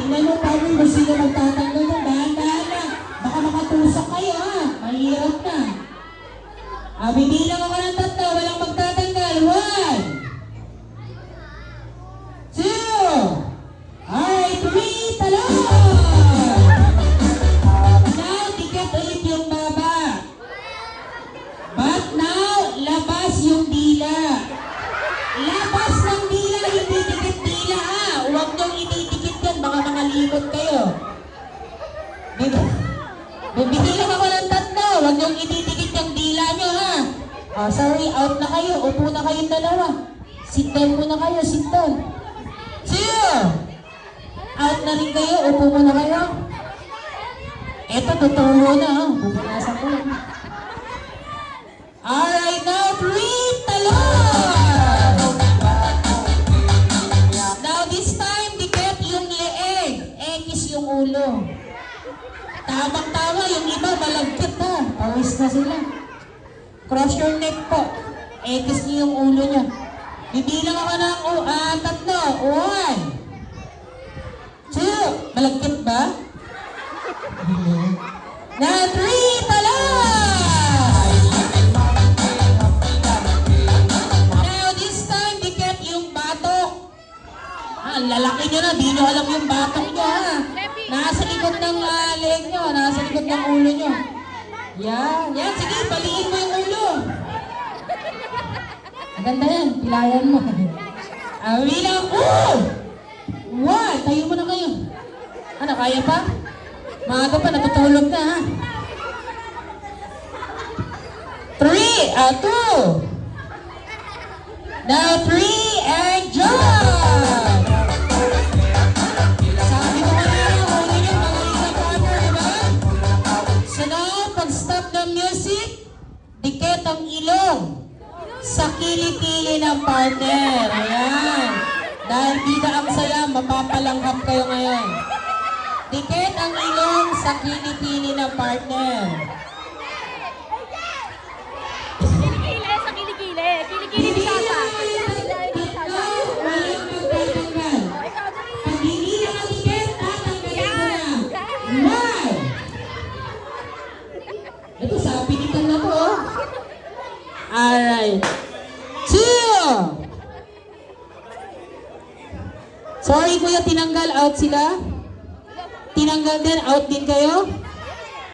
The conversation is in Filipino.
Tingnan mo, paano kung sino magtatanggal ng dahan-dahan na. Baka makatusok kayo, ha? Mahirap na. Bibilang ako ng 3, walang magtatanggal. 1, 2, ay, 3, talon! Now, dikit ulit yung baba. But now, labas yung dila. Labas ng dila, hindi dikit dila, ha? Huwag niyong ididikit yan, baka makalimot kayo. Bibilang ako ng 3, huwag niyong ididikit yung dila niyo, ha? Sorry, out na kayo. Upo na kayong dalawa. Sit down muna kayo, sit down. 2, out na rin kayo. Upo muna kayo. Eto, totoo na, ha? Pupunasan ko lang. Alright, now 3, talon! Now this time, dikit yung leeg. X yung ulo. Tamang-tama, yung iba malagkit na. Pawis na sila. Cross your neck po. X niyo yung ulo niya. Bibilang ako ng 3. 1, 2. Malagkit ba? Na 3, talon! Now this time, dikit yung batok. Ang lalaki nyo na, di nyo alam yung batok nyo, ha? Nasa likod ng leg nyo, nasa likod ng ulo nyo. Yan, yan. Sige, baliin mo yung ulo. Ang ganda yan, pilayan mo. Bilang, 1, tayo mo na kayo. Ano, kaya pa? Maaga pa, natutulog na, ha? 3, 2. Now 3, and jump! Sabi ko kanina, huli nyo, mga isang partner, diba? So now, pag-stop ng music, dikit ang ilong sa kilikili ng partner. Ayan. Dahil bida ang saya, mapapalanghap kayo ngayon. Dikit ang ilong sa kilikili ng partner. Kilikili sa kilikili. Kilikili ni Tata. Walang magtatanggal. Pag hindi nakadikit, tatanggalin ko na. 1. Ito, sa pinitan na to, oh. Alright. 2. Sorry kuya, tinanggal, out sila. Tinanggal din, out din kayo.